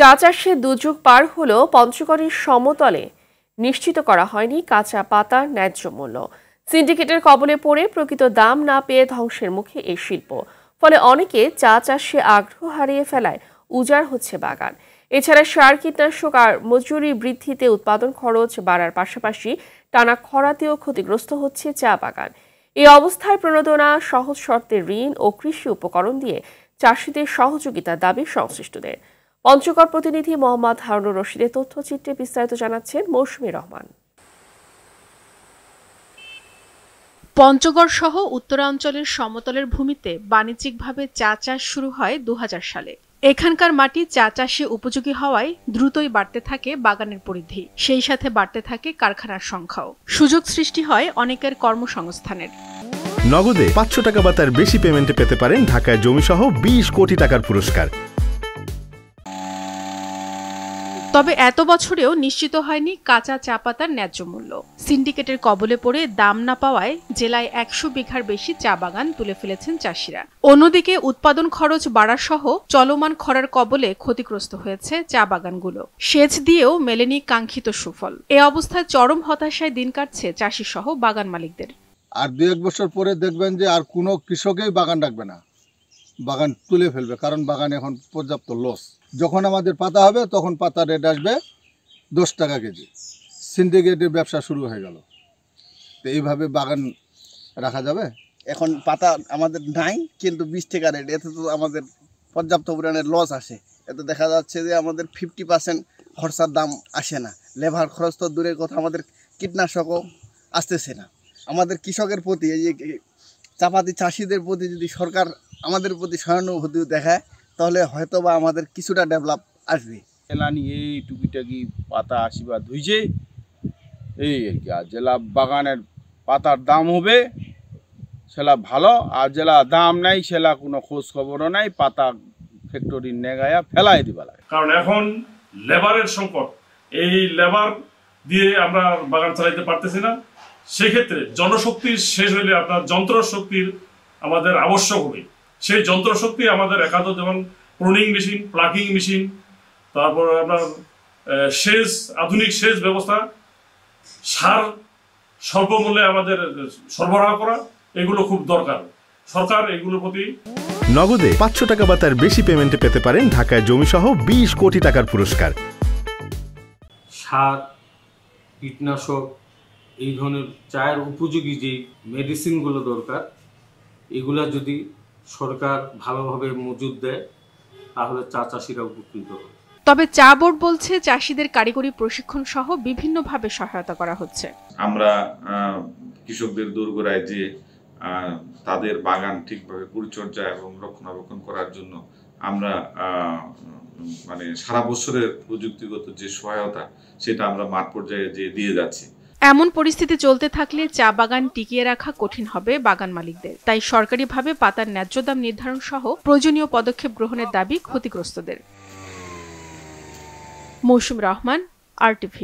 চা চাষে দুর্যোগ পার হলেও পঞ্চগড়ের সমতলে নিশ্চিত করা হয়নি কাঁচা পাতার ন্যায্য মূল্য। সিন্ডিকেটের কবলে পড়ে প্রকৃত দাম না পেয়ে ধ্বংসের মুখে এই শিল্প। ফলে অনেকে চা চাষে আগ্রহ হারিয়ে ফেলায় উজাড় হচ্ছে বাগান। এছাড়া সার, কীটনাশক আর মজুরি বৃদ্ধিতে উৎপাদন খরচ বাড়ার পাশাপাশি টানা খরাতেও ক্ষতিগ্রস্ত হচ্ছে চা বাগান। এই অবস্থায় প্রণোদনা, সহজ শর্তে ঋণ ও কৃষি উপকরণ দিয়ে চাষিদের সহযোগিতার দাবি সংশ্লিষ্টদের। পঞ্চগড় প্রতিনিধি মোহাম্মদ হারুনুর রশিদের তথ্যচিত্রে বিস্তারিত জানাচ্ছেন মৌসুমী রহমান। পঞ্চগড় সহ উত্তরাঞ্চলের সমতলের ভূমিতে বাণিজ্যিকভাবে চা চাষ শুরু হয় 2000 সালে। এখানকার মাটি চা চাষে উপযোগী হওয়ায় দ্রুতই বাড়তে থাকে বাগানের পরিধি, সেই সাথে বাড়তে থাকে কারখানার সংখ্যাও। সুযোগ সৃষ্টি হয় অনেকের কর্মসংস্থানের। নগদে 500 টাকা বা তার বেশি পেমেন্টে পেতে পারেন ঢাকায় জমিসহ 20 কোটি টাকার পুরস্কার। তবে এত বছরেও নিশ্চিত হয়নি কাঁচা চা পাতার ন্যায্য মূল্য। সিন্ডিকেটের কবলে পড়ে দাম না পাওয়ায় জেলায় 100 বিঘার বেশি চা বাগান তুলে ফেলেছেন চাষিরা। অন্যদিকে উৎপাদন খরচ বাড়া সহ চলমান খরার কবলে ক্ষতিগ্রস্ত হয়েছে চা বাগানগুলো। সেচ দিয়েও মেলেনি কাঙ্ক্ষিত সুফল। এ অবস্থায় চরম হতাশায় দিন কাটছে চাষি সহ বাগান মালিকদের। আর 2-1 বছর পরে দেখবেন যে আর কোনো কৃষকই বাগান রাখবে না, বাগান তুলে ফেলবে, কারণ বাগান এখন পর্যাপ্ত লস। যখন আমাদের পাতা হবে তখন পাতা রেট আসবে 10 টাকা কেজি। সিন্ডিকেটের ব্যবসা শুরু হয়ে গেল। তো এইভাবে বাগান রাখা যাবে? এখন পাতা আমাদের নাই, কিন্তু 20 টাকা রেট, এতে তো আমাদের পর্যাপ্ত পরিমাণে লস আসে। এতে দেখা যাচ্ছে যে আমাদের 50% খরচার দাম আসে না। লেবার খরচ তো দূরের কথা, আমাদের কীটনাশকও আসতেছে না। আমাদের কৃষকের প্রতি, এই যে চাপাতি চাষিদের প্রতি যদি সরকার আমাদের প্রতি সহানুভূতি দেখায়, তাহলে হয়তো বা আমাদের কিছুটা ডেভেলপ আসবে। এলানি এই টুকিটাকি পাতা আশীর্বাদ হয়েছে এই আর কি। আর জেলা বাগানের পাতার দাম হবে সেলা ভালো, আর জেলা দাম নাই সেলা কোনো খোঁজ খবরও নাই, পাতা ফ্যাক্টরির নেগায়া ফেলাই দিবা লাগে। কারণ এখন লেবারের সংকট, এই লেবার দিয়ে আমরা বাগান চালাইতে পারতেছি না। সেক্ষেত্রে জনশক্তির শেষ হইলে আপনার যন্ত্রশক্তির আমাদের আবশ্যক হবে। সেই যন্ত্রশক্তি আমাদের একান্ত, যেমন প্রুনিং মেশিন, প্লাকিং মেশিন, তারপর আপনার সেচ, আধুনিক সেচ ব্যবস্থা, সার স্বল্প মূল্যে আমাদের সরবরাহ করা, এগুলো খুব দরকার। সরকার এগুলোর প্রতি নগদে 500 টাকা বা তার বেশি পেমেন্টে পেতে পারেন ঢাকায় জমিসহ 20 কোটি টাকার পুরস্কার। সার, কীটনাশক, এই ধরনের চায়ের উপযোগী যে মেডিসিনগুলো দরকার, এগুলা যদি সরকার ভালোভাবে মজুদ দেয় তাহলে চা চাষিরা উপকৃত হবে। তবে চা বোর্ড বলছে চাষিদের কারিগরি প্রশিক্ষণ সহ বিভিন্নভাবে সহায়তা করা হচ্ছে। আমরা কৃষকদের দোরগোড়ায় যে তাদের বাগান ঠিকভাবে পরিচর্যা এবং রক্ষণাবেক্ষণ করার জন্য আমরা মানে সারা বছরের প্রযুক্তিগত যে সহায়তা, সেটা আমরা মাঠ পর্যায়ে যে দিয়ে যাচ্ছি। এমন পরিস্থিতি চলতে থাকলে চা বাগান টিকিয়ে রাখা কঠিন হবে বাগান মালিকদের। তাই সরকারিভাবে পাতার ন্যায্য দাম নির্ধারণ সহ প্রয়োজনীয় পদক্ষেপ গ্রহণের দাবি ক্ষতিগ্রস্তদের। মৌসুমী রহমান, RTV।